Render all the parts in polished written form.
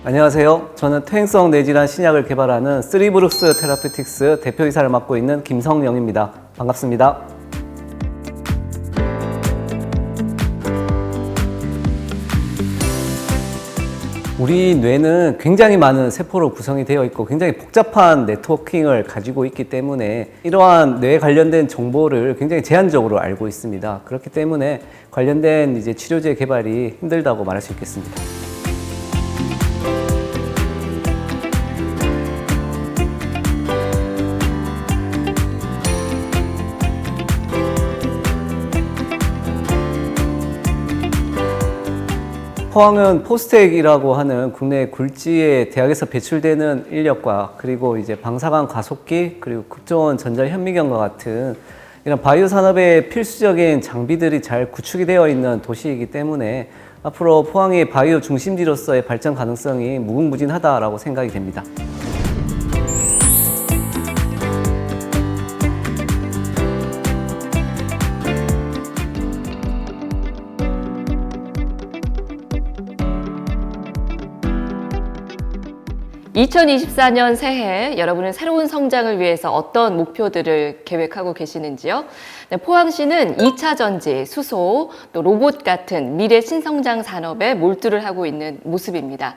안녕하세요. 저는 퇴행성 뇌질환 신약을 개발하는 쓰리브룩스 테라피틱스 대표이사를 맡고 있는 김성영입니다. 반갑습니다. 우리 뇌는 굉장히 많은 세포로 구성이 되어 있고 굉장히 복잡한 네트워킹을 가지고 있기 때문에 이러한 뇌에 관련된 정보를 굉장히 제한적으로 알고 있습니다. 그렇기 때문에 관련된 치료제 개발이 힘들다고 말할 수 있겠습니다. 포항은 포스텍이라고 하는 국내 굴지의 대학에서 배출되는 인력과 그리고 방사광 가속기 그리고 극저온 전자현미경과 같은 이런 바이오 산업의 필수적인 장비들이 잘 구축이 되어 있는 도시이기 때문에 앞으로 포항이 바이오 중심지로서의 발전 가능성이 무궁무진하다라고 생각이 됩니다. 2024년 새해 여러분은 새로운 성장을 위해서 어떤 목표들을 계획하고 계시는지요? 네, 포항시는 2차 전지, 수소, 또 로봇 같은 미래 신성장 산업에 몰두를 하고 있는 모습입니다.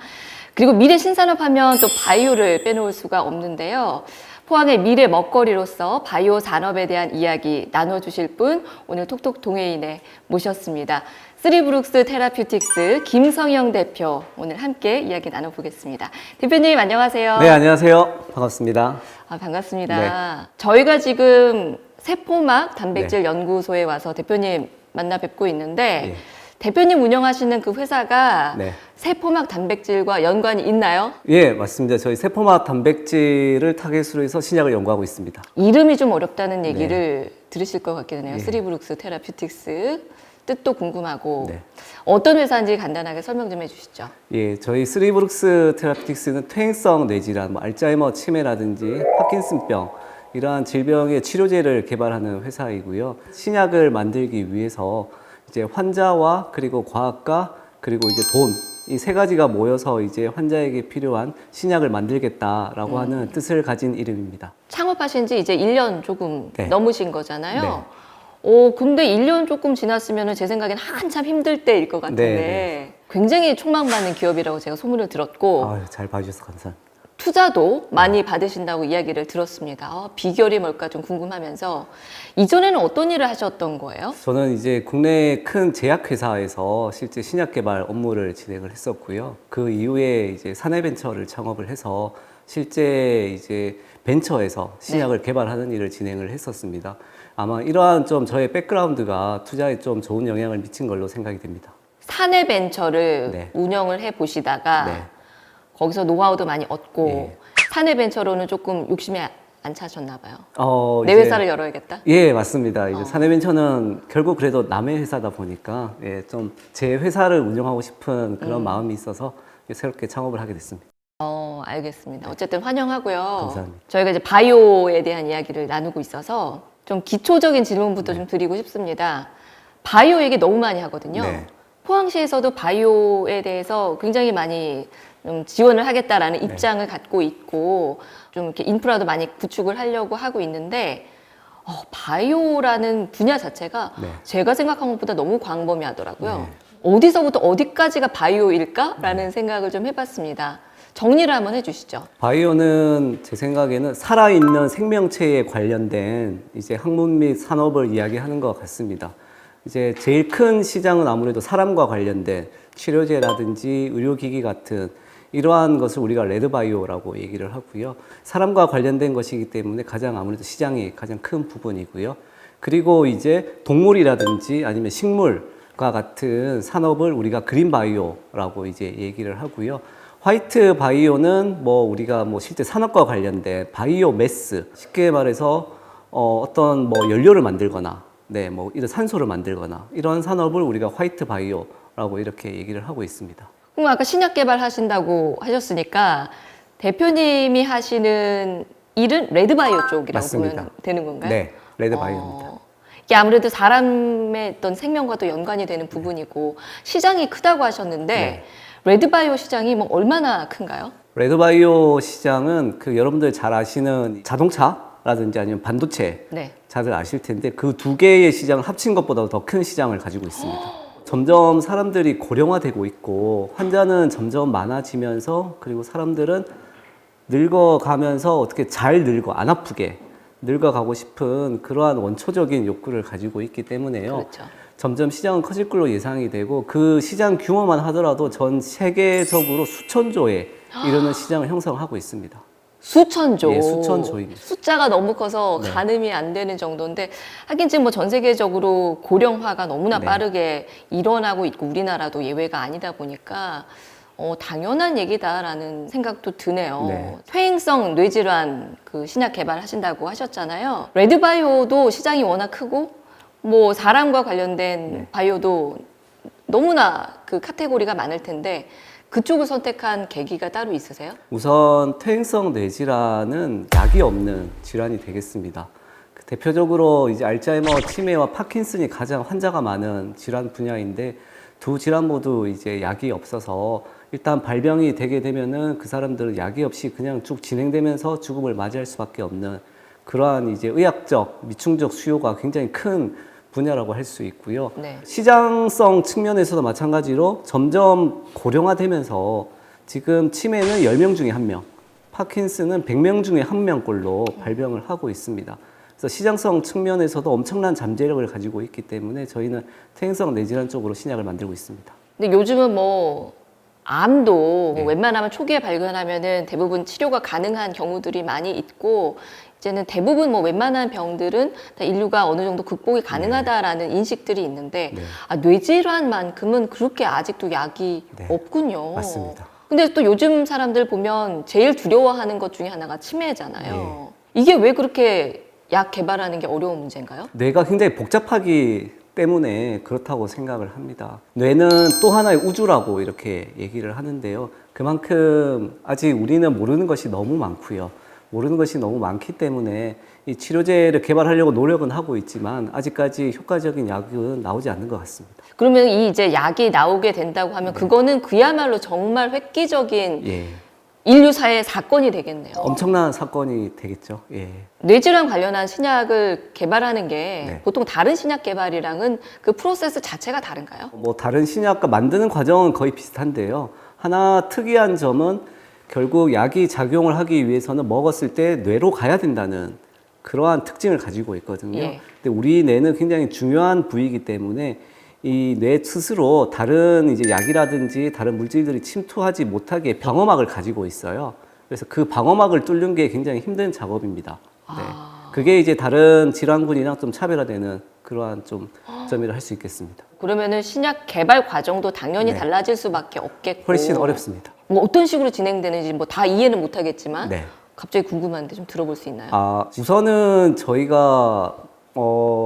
그리고 미래 신산업 하면 또 바이오를 빼놓을 수가 없는데요. 포항의 미래 먹거리로서 바이오 산업에 대한 이야기 나눠주실 분 오늘 톡톡 동해인에 모셨습니다. 쓰리브룩스 테라퓨틱스 김성영 대표 오늘 함께 이야기 나눠보겠습니다. 대표님 안녕하세요. 네, 안녕하세요. 반갑습니다. 반갑습니다. 네. 저희가 지금 세포막 단백질 네. 연구소에 와서 대표님 만나 뵙고 있는데 예. 대표님 운영하시는 그 회사가 네. 세포막 단백질과 연관이 있나요? 예, 맞습니다. 저희 세포막 단백질을 타겟으로 해서 신약을 연구하고 있습니다. 이름이 좀 어렵다는 얘기를 들으실 것 같긴 해요. 예. 쓰리브룩스 테라퓨틱스 뜻도 궁금하고 네. 어떤 회사인지 간단하게 설명 좀 해주시죠. 예, 저희 쓰리브룩스 테라피틱스는 퇴행성 뇌질환, 알츠하이머 치매라든지 파킨슨병 이러한 질병의 치료제를 개발하는 회사이고요. 신약을 만들기 위해서 환자와 그리고 과학과 그리고 돈 이 세 가지가 모여서 환자에게 필요한 신약을 만들겠다라고 하는 뜻을 가진 이름입니다. 창업하신 지 이제 1년 조금 네. 넘으신 거잖아요. 네. 근데 1년 조금 지났으면 제 생각엔 한참 힘들 때일 것 같은데 네. 굉장히 촉망받는 기업이라고 제가 소문을 들었고 아유, 잘 봐주셔서 감사합니다. 투자도 많이 받으신다고 이야기를 들었습니다. 비결이 뭘까 좀 궁금하면서 이전에는 어떤 일을 하셨던 거예요? 저는 국내 큰 제약회사에서 실제 신약 개발 업무를 진행을 했었고요. 그 이후에 사내벤처를 창업을 해서 실제 벤처에서 신약을 개발하는 일을 진행을 했었습니다. 아마 이러한 저의 백그라운드가 투자에 좀 좋은 영향을 미친 걸로 생각이 됩니다. 사내벤처를 네. 운영을 해 보시다가 네. 거기서 노하우도 많이 얻고 예. 사내벤처로는 조금 욕심이 안 차셨나 봐요. 내 이제- 회사를 열어야겠다? 예, 맞습니다. 사내벤처는 결국 그래도 남의 회사다 보니까 좀 제 회사를 운영하고 싶은 그런 마음이 있어서 새롭게 창업을 하게 됐습니다. 알겠습니다. 어쨌든 환영하고요. 감사합니다. 저희가 이제 바이오에 대한 이야기를 나누고 있어서 좀 기초적인 질문부터 좀 드리고 싶습니다. 바이오 얘기 너무 많이 하거든요. 네. 포항시에서도 바이오에 대해서 굉장히 많이 좀 지원을 하겠다라는 입장을 갖고 있고 좀 이렇게 인프라도 많이 구축을 하려고 하고 있는데 바이오라는 분야 자체가 네. 제가 생각한 것보다 너무 광범위하더라고요. 어디서부터 어디까지가 바이오일까라는 생각을 좀 해봤습니다. 정리를 한번 해주시죠. 바이오는 제 생각에는 살아있는 생명체에 관련된 학문 및 산업을 이야기하는 것 같습니다. 제일 큰 시장은 아무래도 사람과 관련된 치료제라든지 의료기기 같은 이러한 것을 우리가 레드바이오라고 얘기를 하고요. 사람과 관련된 것이기 때문에 아무래도 시장이 가장 큰 부분이고요. 그리고 동물이라든지 아니면 식물과 같은 산업을 우리가 그린바이오라고 얘기를 하고요. 화이트 바이오는 우리가 실제 산업과 관련된 바이오 매스, 쉽게 말해서 어떤 연료를 만들거나 이런 산소를 만들거나 이런 산업을 우리가 화이트 바이오라고 이렇게 얘기를 하고 있습니다. 그럼 아까 신약 개발하신다고 하셨으니까 대표님이 하시는 일은 레드바이오 쪽이라고 맞습니다. 보면 되는 건가요? 네, 레드바이오입니다. 이게 아무래도 사람의 어떤 생명과도 연관이 되는 부분이고 시장이 크다고 하셨는데 네. 레드바이오 시장이 뭐 얼마나 큰가요? 레드바이오 시장은 그 여러분들 잘 아시는 자동차라든지 아니면 반도체 네. 다들 아실 텐데 그 두 개의 시장을 합친 것보다 더 큰 시장을 가지고 있습니다. 점점 사람들이 고령화되고 있고 환자는 점점 많아지면서 그리고 사람들은 늙어가면서 어떻게 잘 늙어 안 아프게 늙어가고 싶은 그러한 원초적인 욕구를 가지고 있기 때문에요. 그렇죠. 점점 시장은 커질 걸로 예상이 되고 그 시장 규모만 하더라도 전 세계적으로 수천조에 이르는 시장을 형성하고 있습니다. 수천조. 예, 수천조입니다. 숫자가 너무 커서 네. 가늠이 안 되는 정도인데 하긴 지금 뭐 전 세계적으로 고령화가 너무나 네. 빠르게 일어나고 있고 우리나라도 예외가 아니다 보니까 당연한 얘기다라는 생각도 드네요. 네. 퇴행성 뇌질환 그 신약 개발하신다고 하셨잖아요. 레드바이오도 시장이 워낙 크고 뭐 사람과 관련된 네. 바이오도 너무나 그 카테고리가 많을 텐데 그쪽을 선택한 계기가 따로 있으세요? 우선 퇴행성 뇌질환은 약이 없는 질환이 되겠습니다. 대표적으로 이제 알츠하이머, 치매와 파킨슨이 가장 환자가 많은 질환 분야인데 두 질환 모두 이제 약이 없어서 일단 발병이 되게 되면은 그 사람들은 약이 없이 그냥 쭉 진행되면서 죽음을 맞이할 수밖에 없는 그러한 이제 의학적, 미충족 수요가 굉장히 큰 분야라고 할 수 있고요. 네. 시장성 측면에서도 마찬가지로 점점 고령화되면서 지금 치매는 10명 중에 1명, 파킨슨은 100명 중에 1명꼴로 발병을 하고 있습니다. 그래서 시장성 측면에서도 엄청난 잠재력을 가지고 있기 때문에 저희는 퇴행성 뇌질환 쪽으로 신약을 만들고 있습니다. 근데 요즘은 뭐 암도 네. 웬만하면 초기에 발견하면은 대부분 치료가 가능한 경우들이 많이 있고 이제는 대부분 뭐 웬만한 병들은 다 인류가 어느 정도 극복이 가능하다라는 인식들이 있는데 네. 뇌질환만큼은 그렇게 아직도 약이 네. 없군요. 맞습니다. 근데 또 요즘 사람들 보면 제일 두려워하는 것 중에 하나가 치매잖아요. 네. 이게 왜 그렇게 약 개발하는 게 어려운 문제인가요? 뇌가 굉장히 복잡하기 때문에 그렇다고 생각을 합니다. 뇌는 또 하나의 우주라고 이렇게 얘기를 하는데요. 그만큼 아직 우리는 모르는 것이 너무 많고요. 모르는 것이 너무 많기 때문에 이 치료제를 개발하려고 노력은 하고 있지만 아직까지 효과적인 약은 나오지 않는 것 같습니다. 그러면 이 이제 약이 나오게 된다고 하면 그거는 그야말로 정말 획기적인 예. 인류사의 사건이 되겠네요. 엄청난 사건이 되겠죠. 예. 뇌질환 관련한 신약을 개발하는 게 네. 보통 다른 신약 개발이랑은 그 프로세스 자체가 다른가요? 뭐 다른 신약과 만드는 과정은 거의 비슷한데요. 하나 특이한 점은 결국 약이 작용을 하기 위해서는 먹었을 때 뇌로 가야 된다는 그러한 특징을 가지고 있거든요. 예. 근데 우리 뇌는 굉장히 중요한 부위이기 때문에 이 뇌 스스로 다른 이제 약이라든지 다른 물질들이 침투하지 못하게 방어막을 가지고 있어요. 그래서 그 방어막을 뚫는 게 굉장히 힘든 작업입니다. 네. 그게 이제 다른 질환군이랑 좀 차별화되는 그러한 좀 점이라 할 수 있겠습니다. 그러면은 신약 개발 과정도 당연히 네. 달라질 수밖에 없겠고 훨씬 어렵습니다. 뭐 어떤 식으로 진행되는지 뭐 다 이해는 못하겠지만 네. 갑자기 궁금한데 좀 들어볼 수 있나요? 우선은 저희가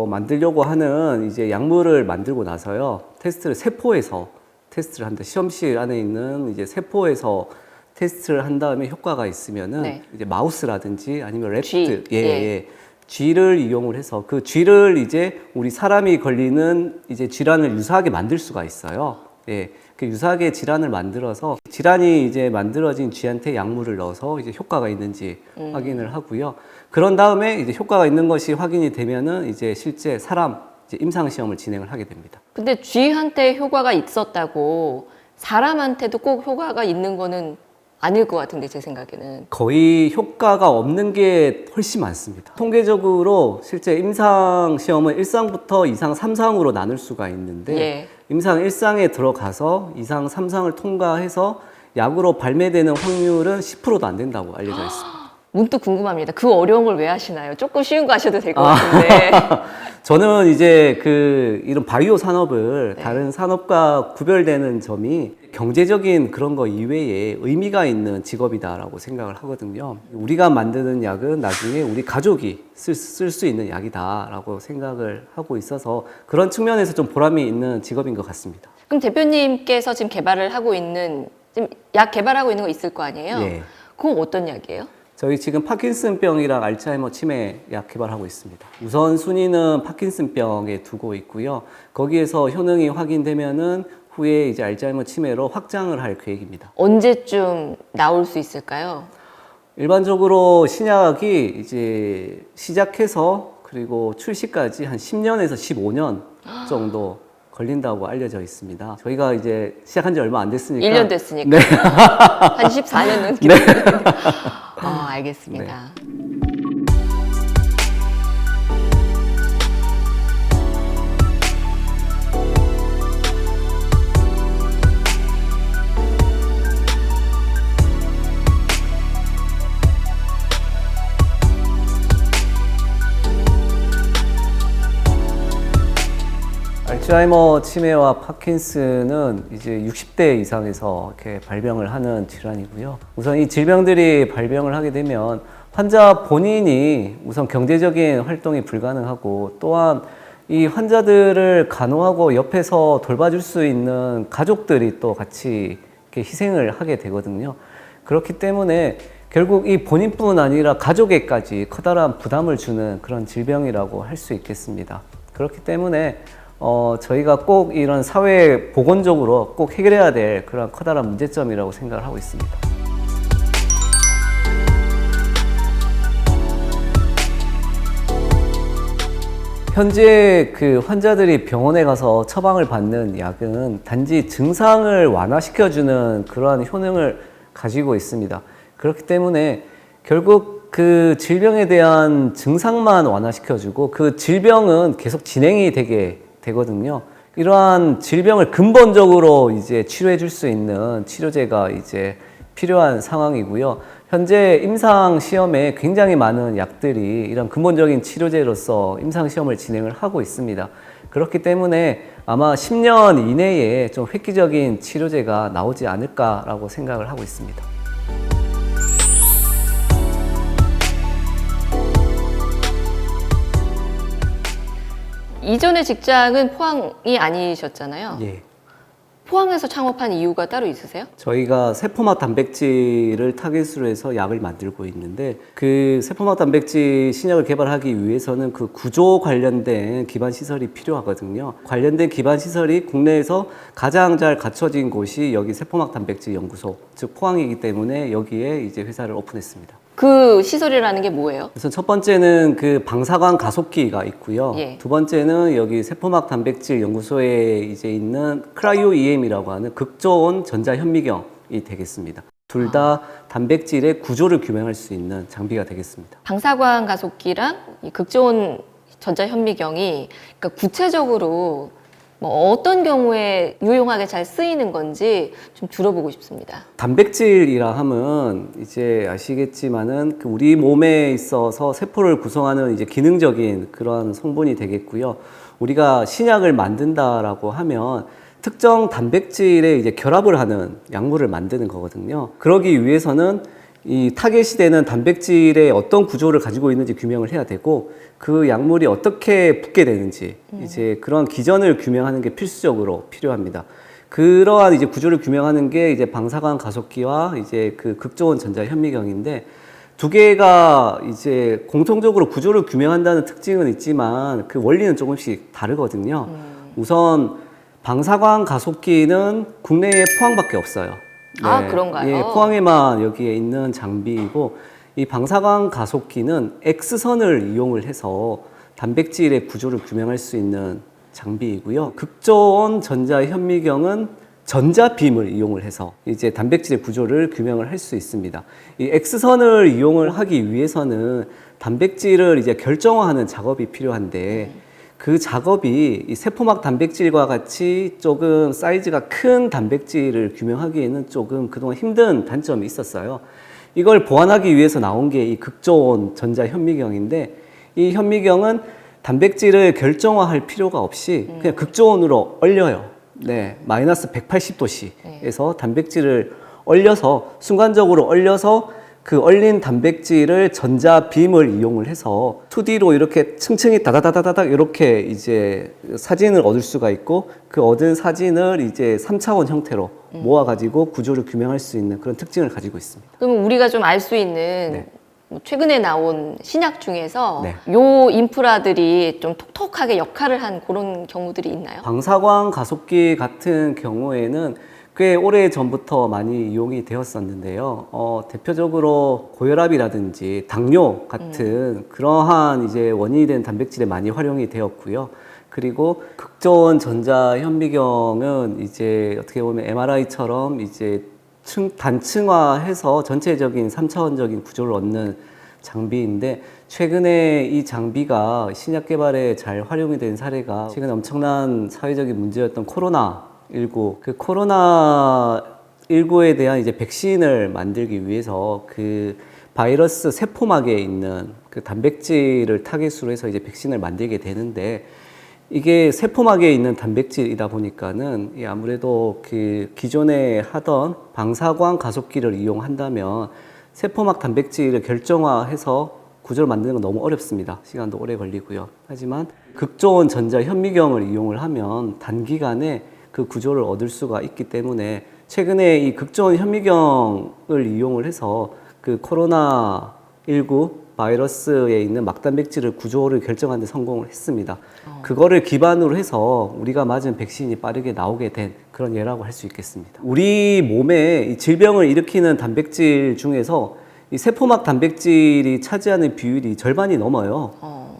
만들려고 하는 이제 약물을 만들고 나서요. 테스트를 세포에서 테스트를 한다. 시험실 안에 있는 이제 세포에서 테스트를 한 다음에 효과가 있으면은 네. 이제 마우스라든지 아니면 랩트, 쥐. 예. 쥐를 이용을 해서 그 쥐를 이제 우리 사람이 걸리는 이제 질환을 유사하게 만들 수가 있어요. 예. 그 유사하게 질환을 만들어서 질환이 이제 만들어진 쥐한테 약물을 넣어서 이제 효과가 있는지 확인을 하고요. 그런 다음에 이제 효과가 있는 것이 확인이 되면은 이제 실제 사람 이제 임상 시험을 진행을 하게 됩니다. 근데 쥐한테 효과가 있었다고 사람한테도 꼭 효과가 있는 거는 아닐 것 같은데 제 생각에는. 거의 효과가 없는 게 훨씬 많습니다. 통계적으로 실제 임상 시험은 1상부터 2상, 3상으로 나눌 수가 있는데 예. 임상 1상에 들어가서 2상, 3상을 통과해서 약으로 발매되는 확률은 10%도 안 된다고 알려져 있습니다. 문득 궁금합니다. 그 어려운 걸 왜 하시나요? 조금 쉬운 거 하셔도 될 것 같은데. 저는 이제 이런 바이오 산업을 네. 다른 산업과 구별되는 점이 경제적인 그런 거 이외에 의미가 있는 직업이다라고 생각을 하거든요. 우리가 만드는 약은 나중에 우리 가족이 쓸 수 있는 약이다라고 생각을 하고 있어서 그런 측면에서 좀 보람이 있는 직업인 것 같습니다. 그럼 대표님께서 지금 개발을 하고 있는, 지금 약 개발하고 있는 거 있을 거 아니에요? 예. 그건 어떤 약이에요? 저희 지금 파킨슨병이랑 알츠하이머 치매 약 개발하고 있습니다. 우선 순위는 파킨슨병에 두고 있고요. 거기에서 효능이 확인되면은 후에 이제 알츠하이머 치매로 확장을 할 계획입니다. 언제쯤 나올 수 있을까요? 일반적으로 신약이 이제 시작해서 그리고 출시까지 한 10년에서 15년 정도 걸린다고 알려져 있습니다. 저희가 이제 시작한 지 얼마 안 됐으니까. 1년 됐으니까. 네. 한 14년은 기다렸는데. 알겠습니다. 알츠하이머 치매와 파킨슨은 이제 60대 이상에서 이렇게 발병을 하는 질환이고요. 우선 이 질병들이 발병을 하게 되면 환자 본인이 우선 경제적인 활동이 불가능하고 또한 이 환자들을 간호하고 옆에서 돌봐줄 수 있는 가족들이 또 같이 이렇게 희생을 하게 되거든요. 그렇기 때문에 결국 이 본인뿐 아니라 가족에까지 커다란 부담을 주는 그런 질병이라고 할 수 있겠습니다. 그렇기 때문에 저희가 꼭 이런 사회 보건적으로 꼭 해결해야 될 그런 커다란 문제점이라고 생각을 하고 있습니다. 현재 그 환자들이 병원에 가서 처방을 받는 약은 단지 증상을 완화시켜주는 그러한 효능을 가지고 있습니다. 그렇기 때문에 결국 그 질병에 대한 증상만 완화시켜주고 그 질병은 계속 진행이 되거든요. 이러한 질병을 근본적으로 이제 치료해 줄 수 있는 치료제가 이제 필요한 상황이고요. 현재 임상 시험에 굉장히 많은 약들이 이런 근본적인 치료제로서 임상 시험을 진행을 하고 있습니다. 그렇기 때문에 아마 10년 이내에 좀 획기적인 치료제가 나오지 않을까라고 생각을 하고 있습니다. 이전의 직장은 포항이 아니셨잖아요. 예. 포항에서 창업한 이유가 따로 있으세요? 저희가 세포막 단백질을 타깃으로 해서 약을 만들고 있는데 그 세포막 단백질 신약을 개발하기 위해서는 그 구조 관련된 기반 시설이 필요하거든요. 관련된 기반 시설이 국내에서 가장 잘 갖춰진 곳이 여기 세포막 단백질 연구소, 즉 포항이기 때문에 여기에 이제 회사를 오픈했습니다. 그 시설이라는 게 뭐예요? 우선 첫 번째는 그 방사광 가속기가 있고요. 예. 두 번째는 여기 세포막 단백질 연구소에 이제 있는 크라이오 EM이라고 하는 극저온 전자현미경이 되겠습니다. 둘 다 단백질의 구조를 규명할 수 있는 장비가 되겠습니다. 방사광 가속기랑 이 극저온 전자현미경이 그러니까 구체적으로 뭐 어떤 경우에 유용하게 잘 쓰이는 건지 좀 들어보고 싶습니다. 단백질이라 하면 이제 아시겠지만은 그 우리 몸에 있어서 세포를 구성하는 이제 기능적인 그런 성분이 되겠고요. 우리가 신약을 만든다라고 하면 특정 단백질에 이제 결합을 하는 약물을 만드는 거거든요. 그러기 위해서는 이 타겟이 되는 단백질의 어떤 구조를 가지고 있는지 규명을 해야 되고 그 약물이 어떻게 붙게 되는지 이제 그런 기전을 규명하는 게 필수적으로 필요합니다. 그러한 이제 구조를 규명하는 게 이제 방사광 가속기와 이제 그 극저온 전자현미경인데 두 개가 이제 공통적으로 구조를 규명한다는 특징은 있지만 그 원리는 조금씩 다르거든요. 우선 방사광 가속기는 국내에 포항밖에 없어요. 아, 그런가요? 예, 포항에만 여기에 있는 장비이고 이 방사광 가속기는 X선을 이용을 해서 단백질의 구조를 규명할 수 있는 장비이고요. 극저온 전자현미경은 전자빔을 이용을 해서 이제 단백질의 구조를 규명을 할 수 있습니다. 이 X선을 이용을 하기 위해서는 단백질을 이제 결정화하는 작업이 필요한데 그 작업이 이 세포막 단백질과 같이 조금 사이즈가 큰 단백질을 규명하기에는 조금 그동안 힘든 단점이 있었어요. 이걸 보완하기 위해서 나온 게 이 극저온 전자현미경인데 이 현미경은 단백질을 결정화할 필요가 없이 그냥 극저온으로 얼려요. 네, 마이너스 180도씨에서 단백질을 얼려서 순간적으로 얼려서 그 얼린 단백질을 전자빔을 이용을 해서 2D로 이렇게 층층이 다다다다닥 이렇게 이제 사진을 얻을 수가 있고 그 얻은 사진을 이제 3차원 형태로 모아가지고 구조를 규명할 수 있는 그런 특징을 가지고 있습니다. 그러면 우리가 좀 알 수 있는 네. 최근에 나온 신약 중에서 네. 요 인프라들이 좀 톡톡하게 역할을 한 그런 경우들이 있나요? 방사광 가속기 같은 경우에는 꽤 오래 전부터 많이 이용이 되었었는데요. 대표적으로 고혈압이라든지 당뇨 같은 그러한 이제 원인이 된 단백질에 많이 활용이 되었고요. 그리고 극저온 전자 현미경은 이제 어떻게 보면 MRI처럼 이제 단층화해서 전체적인 3차원적인 구조를 얻는 장비인데, 최근에 이 장비가 신약 개발에 잘 활용이 된 사례가 최근에 엄청난 사회적인 문제였던 코로나19. 그 코로나19에 대한 이제 백신을 만들기 위해서 그 바이러스 세포막에 있는 그 단백질을 타겟으로 해서 이제 백신을 만들게 되는데, 이게 세포막에 있는 단백질이다 보니까는 아무래도 그 기존에 하던 방사광 가속기를 이용한다면 세포막 단백질을 결정화해서 구조를 만드는 건 너무 어렵습니다. 시간도 오래 걸리고요. 하지만 극저온 전자 현미경을 이용을 하면 단기간에 그 구조를 얻을 수가 있기 때문에 최근에 이 극저온 현미경을 이용을 해서 그 코로나19 바이러스에 있는 막단백질을 구조를 결정하는 데 성공을 했습니다. 그거를 기반으로 해서 우리가 맞은 백신이 빠르게 나오게 된 그런 예라고 할 수 있겠습니다. 우리 몸에 이 질병을 일으키는 단백질 중에서 이 세포막 단백질이 차지하는 비율이 절반이 넘어요.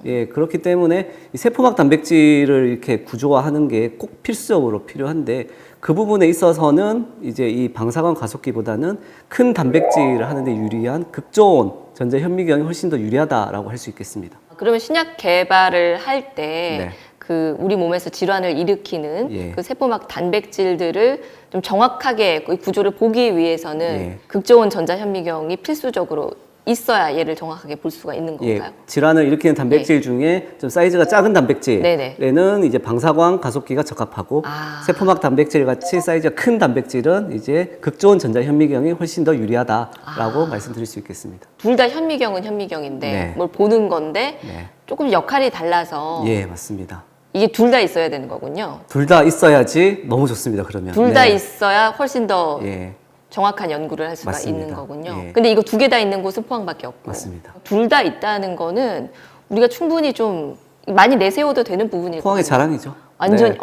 예, 그렇기 때문에 이 세포막 단백질을 이렇게 구조화하는 게 꼭 필수적으로 필요한데, 그 부분에 있어서는 이제 이 방사광 가속기보다는 큰 단백질을 하는데 유리한 극저온 전자 현미경이 훨씬 더 유리하다라고 할 수 있겠습니다. 그러면 신약 개발을 할 때 네. 그 우리 몸에서 질환을 일으키는 예. 그 세포막 단백질들을 좀 정확하게 그 구조를 보기 위해서는 예. 극저온 전자 현미경이 필수적으로 있어야 얘를 정확하게 볼 수가 있는 건가요? 예, 질환을 일으키는 단백질 중에 좀 사이즈가 작은 단백질에는 이제 방사광 가속기가 적합하고, 세포막 단백질 같이 사이즈가 큰 단백질은 이제 극저온 전자 현미경이 훨씬 더 유리하다라고 말씀드릴 수 있겠습니다. 둘 다 현미경은 현미경인데 네. 뭘 보는 건데 네. 조금 역할이 달라서 예, 맞습니다. 이게 둘 다 있어야 되는 거군요. 둘 다 있어야지 너무 좋습니다. 그러면 둘 다 있어야 훨씬 더 예, 정확한 연구를 할 수가 맞습니다. 있는 거군요. 예. 근데 이거 두 개 다 있는 곳은 포항밖에 없고. 맞습니다. 둘 다 있다는 거는 우리가 충분히 좀 많이 내세워도 되는 부분일 포항의 거예요. 자랑이죠. 완전 네.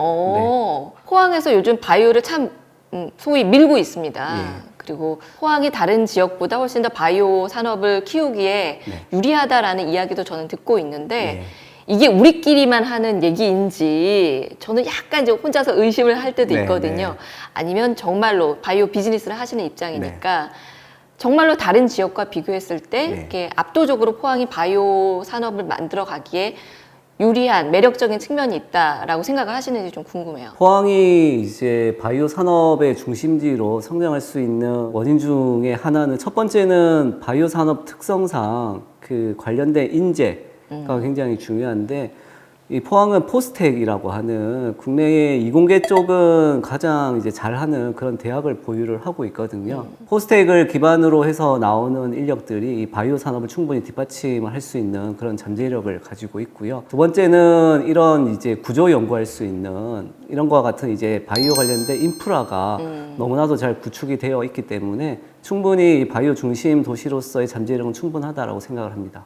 포항에서 요즘 바이오를 참 소위 밀고 있습니다. 예. 그리고 포항이 다른 지역보다 훨씬 더 바이오 산업을 키우기에 네. 유리하다라는 이야기도 저는 듣고 있는데, 예. 이게 우리끼리만 하는 얘기인지 저는 약간 이제 혼자서 의심을 할 때도 네, 있거든요. 네. 아니면 정말로 바이오 비즈니스를 하시는 입장이니까 정말로 다른 지역과 비교했을 때 네. 이렇게 압도적으로 포항이 바이오 산업을 만들어 가기에 유리한 매력적인 측면이 있다라고 생각을 하시는지 좀 궁금해요. 포항이 이제 바이오 산업의 중심지로 성장할 수 있는 원인 중에 하나는, 첫 번째는 바이오 산업 특성상 그 관련된 인재가 굉장히 중요한데, 이 포항은 포스텍이라고 하는 국내의 이공계 쪽은 가장 이제 잘하는 그런 대학을 보유를 하고 있거든요. 포스텍을 기반으로 해서 나오는 인력들이 이 바이오 산업을 충분히 뒷받침을 할 수 있는 그런 잠재력을 가지고 있고요. 두 번째는 이런 이제 구조 연구할 수 있는 이런 거와 같은 이제 바이오 관련된 인프라가 너무나도 잘 구축이 되어 있기 때문에 충분히 바이오 중심 도시로서의 잠재력은 충분하다라고 생각을 합니다.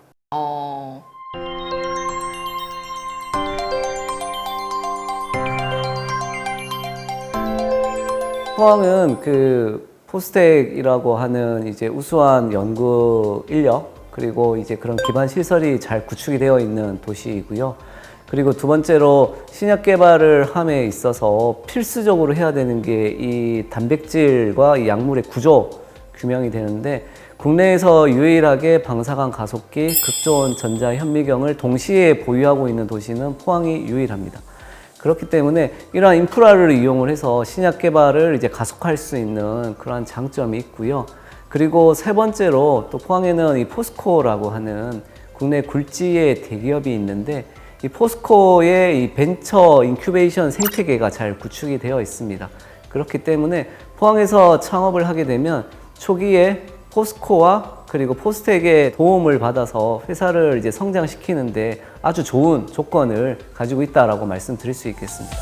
포항은 그 포스텍이라고 하는 이제 우수한 연구 인력, 그리고 이제 그런 기반 시설이 잘 구축이 되어 있는 도시이고요. 그리고 두 번째로 신약 개발을 함에 있어서 필수적으로 해야 되는 게 이 단백질과 이 약물의 구조 규명이 되는데, 국내에서 유일하게 방사광 가속기, 극저온 전자 현미경을 동시에 보유하고 있는 도시는 포항이 유일합니다. 그렇기 때문에 이러한 인프라를 이용을 해서 신약 개발을 이제 가속할 수 있는 그러한 장점이 있고요. 그리고 세 번째로 또 포항에는 이 포스코라고 하는 국내 굴지의 대기업이 있는데, 이 포스코의 이 벤처 인큐베이션 생태계가 잘 구축이 되어 있습니다. 그렇기 때문에 포항에서 창업을 하게 되면 초기에 포스코와 그리고 포스텍의 도움을 받아서 회사를 이제 성장시키는데 아주 좋은 조건을 가지고 있다라고 말씀드릴 수 있겠습니다.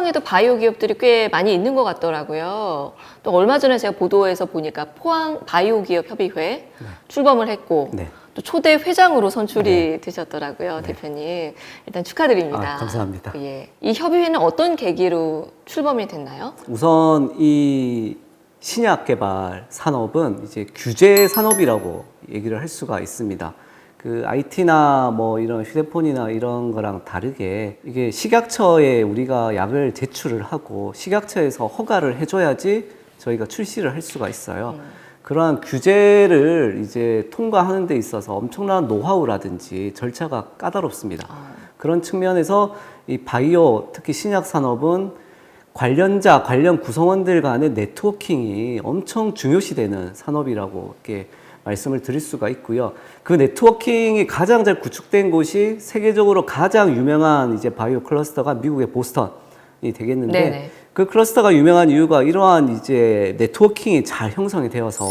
포항에도 바이오 기업들이 꽤 많이 있는 것 같더라고요. 또 얼마 전에 제가 보도에서 보니까 포항 바이오 기업 협의회 출범을 했고 네. 또 초대 회장으로 선출이 되셨더라고요, 대표님. 일단 축하드립니다. 아, 감사합니다. 예. 이 협의회는 어떤 계기로 출범이 됐나요? 우선 이 신약 개발 산업은 이제 규제 산업이라고 얘기를 할 수가 있습니다. 그 IT나 뭐 이런 휴대폰이나 이런 거랑 다르게 이게 식약처에 우리가 약을 제출을 하고 식약처에서 허가를 해줘야지 저희가 출시를 할 수가 있어요. 그러한 규제를 이제 통과하는 데 있어서 엄청난 노하우라든지 절차가 까다롭습니다. 그런 측면에서 이 바이오, 특히 신약 산업은 관련자, 관련 구성원들 간의 네트워킹이 엄청 중요시되는 산업이라고 이렇게 말씀을 드릴 수가 있고요. 그 네트워킹이 가장 잘 구축된 곳이 세계적으로 가장 유명한 이제 바이오 클러스터가 미국의 보스턴이 되겠는데 네네. 그 클러스터가 유명한 이유가 이러한 이제 네트워킹이 잘 형성이 되어서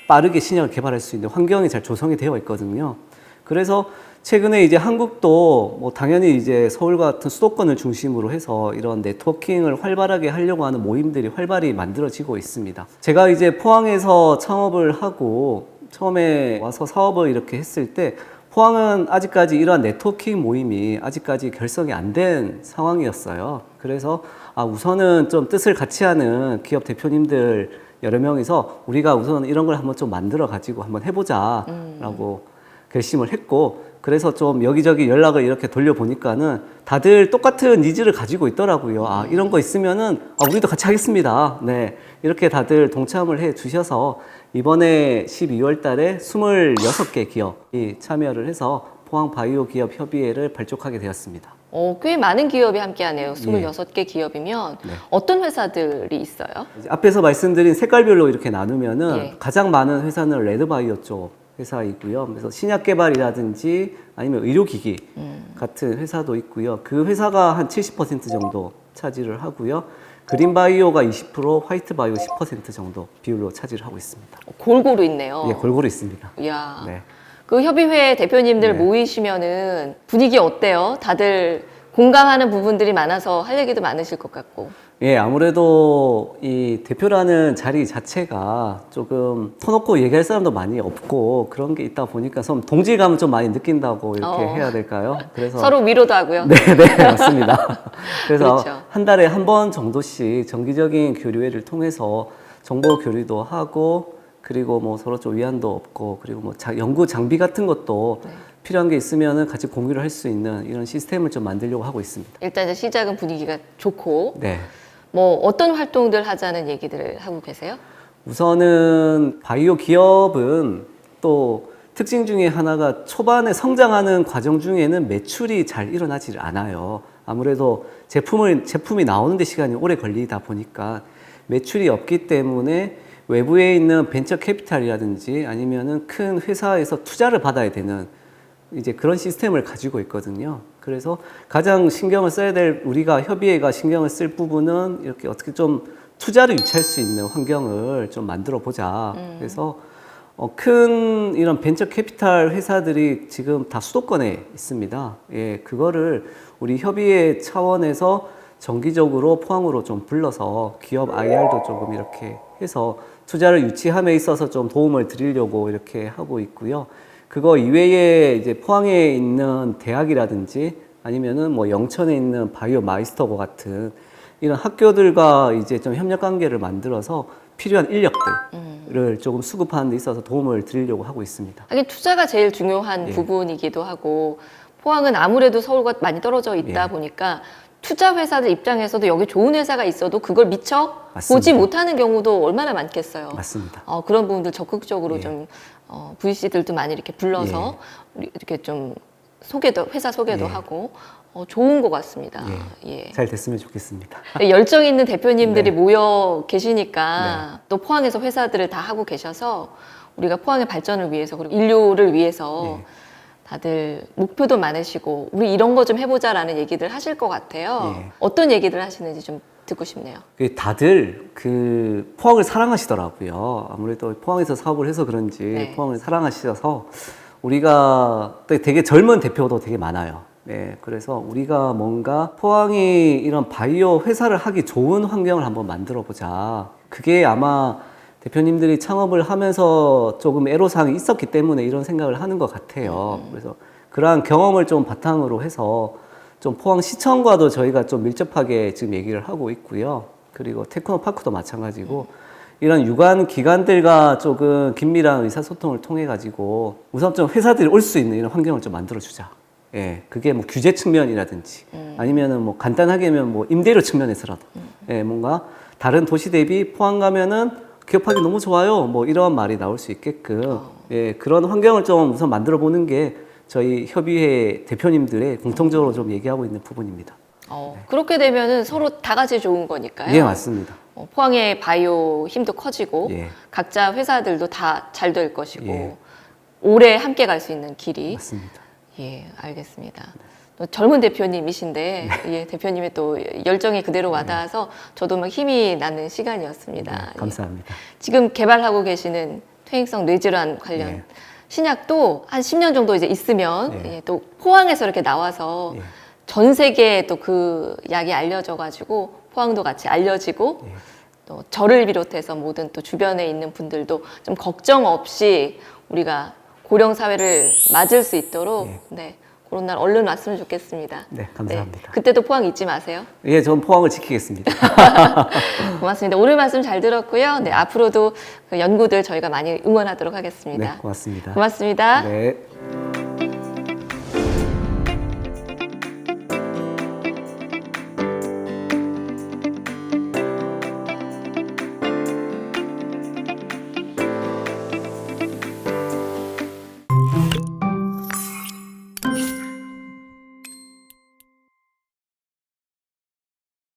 빠르게 신약을 개발할 수 있는 환경이 잘 조성이 되어 있거든요. 그래서 최근에 이제 한국도 뭐 당연히 이제 서울 같은 수도권을 중심으로 해서 이런 네트워킹을 활발하게 하려고 하는 모임들이 활발히 만들어지고 있습니다. 제가 이제 포항에서 창업을 하고 처음에 와서 사업을 이렇게 했을 때 포항은 아직까지 이러한 네트워킹 모임이 아직까지 결성이 안 된 상황이었어요. 그래서 우선은 좀 뜻을 같이 하는 기업 대표님들 여러 명이서 우리가 우선 이런 걸 한번 좀 만들어 가지고 한번 해보자 라고 결심을 했고, 그래서 좀 여기저기 연락을 이렇게 돌려보니까는 다들 똑같은 니즈를 가지고 있더라고요. 이런 거 있으면은 우리도 같이 하겠습니다. 네. 이렇게 다들 동참을 해 주셔서 이번에 12월 달에 26개 기업이 참여를 해서 포항 바이오 기업 협의회를 발족하게 되었습니다. 꽤 많은 기업이 함께하네요. 26개 기업이면 네. 어떤 회사들이 있어요? 이제 앞에서 말씀드린 색깔별로 이렇게 나누면은 예. 가장 많은 회사는 레드바이오 쪽 회사이고요. 그래서 신약 개발이라든지 아니면 의료기기 같은 회사도 있고요. 그 회사가 한 70% 정도 차지를 하고요. 그린바이오가 20%, 화이트바이오 10% 정도 비율로 차지를 하고 있습니다. 골고루 있네요. 예, 골고루 있습니다. 이야. 네. 그 협의회 대표님들 네. 모이시면은 분위기 어때요? 다들 공감하는 부분들이 많아서 할 얘기도 많으실 것 같고. 예, 아무래도 이 대표라는 자리 자체가 조금 터놓고 얘기할 사람도 많이 없고 그런 게 있다 보니까 좀 동질감을 좀 많이 느낀다고 이렇게 해야 될까요? 그래서 서로 위로도 하고요. 네, 맞습니다. 그래서 그렇죠. 한 달에 한 번 정도씩 정기적인 교류회를 통해서 정보 교류도 하고 그리고 뭐 서로 좀 위안도 얻고 그리고 뭐 연구 장비 같은 것도 필요한 게 있으면은 같이 공유를 할 수 있는 이런 시스템을 좀 만들려고 하고 있습니다. 일단 이제 시작은 분위기가 좋고 네. 뭐 어떤 활동들 하자는 얘기들을 하고 계세요? 우선은 바이오 기업은 또 특징 중에 하나가 초반에 성장하는 과정 중에는 매출이 잘 일어나질 않아요. 아무래도 제품이 나오는데 시간이 오래 걸리다 보니까 매출이 없기 때문에 외부에 있는 벤처 캐피탈이라든지 아니면은 큰 회사에서 투자를 받아야 되는 이제 그런 시스템을 가지고 있거든요. 그래서 가장 신경을 써야 될 우리가 협의회가 신경을 쓸 부분은 이렇게 어떻게 좀 투자를 유치할 수 있는 환경을 좀 만들어 보자. 그래서 큰 이런 벤처 캐피탈 회사들이 지금 다 수도권에 있습니다. 예, 그거를 우리 협의회 차원에서 정기적으로 포항으로 좀 불러서 기업 IR도 조금 이렇게 해서 투자를 유치함에 있어서 좀 도움을 드리려고 이렇게 하고 있고요. 그거 이외에 이제 포항에 있는 대학이라든지 아니면은 뭐 영천에 있는 바이오 마이스터고 같은 이런 학교들과 이제 좀 협력 관계를 만들어서 필요한 인력들을 조금 수급하는 데 있어서 도움을 드리려고 하고 있습니다. 하긴 투자가 제일 중요한 예. 부분이기도 하고 포항은 아무래도 서울과 많이 떨어져 있다 예. 보니까 투자 회사들 입장에서도 여기 좋은 회사가 있어도 그걸 미처 맞습니다. 보지 못하는 경우도 얼마나 많겠어요. 맞습니다. 그런 부분들 적극적으로 예. 좀 VC들도 많이 이렇게 불러서 우리 이렇게 좀 회사 소개도 예. 하고 좋은 것 같습니다. 예. 잘 됐으면 좋겠습니다. 열정 있는 대표님들이 네. 모여 계시니까 또 포항에서 회사들을 다 하고 계셔서 우리가 포항의 발전을 위해서 그리고 인류를 위해서 네. 다들 목표도 많으시고 우리 이런 거 좀 해보자라는 얘기들 하실 것 같아요. 예. 어떤 얘기들 하시는지 좀 듣고 싶네요. 다들 그 포항을 사랑하시더라고요. 아무래도 포항에서 사업을 해서 그런지 네. 포항을 사랑하셔서 우리가 되게 젊은 대표도 되게 많아요. 예, 그래서 우리가 뭔가 포항이 이런 바이오 회사를 하기 좋은 환경을 한번 만들어 보자. 그게 아마 대표님들이 창업을 하면서 조금 애로사항이 있었기 때문에 이런 생각을 하는 것 같아요. 그래서 그러한 경험을 좀 바탕으로 해서 좀 포항시청과도 저희가 좀 밀접하게 지금 얘기를 하고 있고요. 그리고 테크노파크도 마찬가지고 이런 유관 기관들과 조금 긴밀한 의사소통을 통해 가지고 우선 좀 회사들이 올 수 있는 이런 환경을 좀 만들어 주자. 예, 그게 뭐 규제 측면이라든지 아니면은 뭐 간단하게면 뭐 임대료 측면에서라도 예, 뭔가 다른 도시 대비 포항 가면은 기업하기 너무 좋아요. 뭐 이런 말이 나올 수 있게끔 예, 그런 환경을 좀 우선 만들어 보는 게 저희 협의회 대표님들의 공통적으로 좀 얘기하고 있는 부분입니다. 그렇게 되면은 서로 다 같이 좋은 거니까요. 예, 맞습니다. 포항의 바이오 힘도 커지고 예. 각자 회사들도 다 잘 될 것이고 예. 오래 함께 갈 수 있는 길이. 맞습니다. 예, 알겠습니다. 또 젊은 대표님이신데 예, 대표님의 또 열정이 그대로 와닿아서 저도 막 힘이 나는 시간이었습니다. 네, 감사합니다. 예. 지금 개발하고 계시는 퇴행성 뇌질환 관련 예. 신약도 한 10년 정도 이제 있으면 예. 예, 또 포항에서 이렇게 나와서 예. 전 세계에 또 그 약이 알려져 가지고 포항도 같이 알려지고 예. 또 저를 비롯해서 모든 또 주변에 있는 분들도 좀 걱정 없이 우리가 고령 사회를 맞을 수 있도록 예. 네, 그런 날 얼른 왔으면 좋겠습니다. 네, 감사합니다. 그때도 포항 잊지 마세요. 예, 전 포항을 지키겠습니다. 고맙습니다. 오늘 말씀 잘 들었고요. 네, 앞으로도 그 연구들 저희가 많이 응원하도록 하겠습니다. 네, 고맙습니다. 고맙습니다. 네.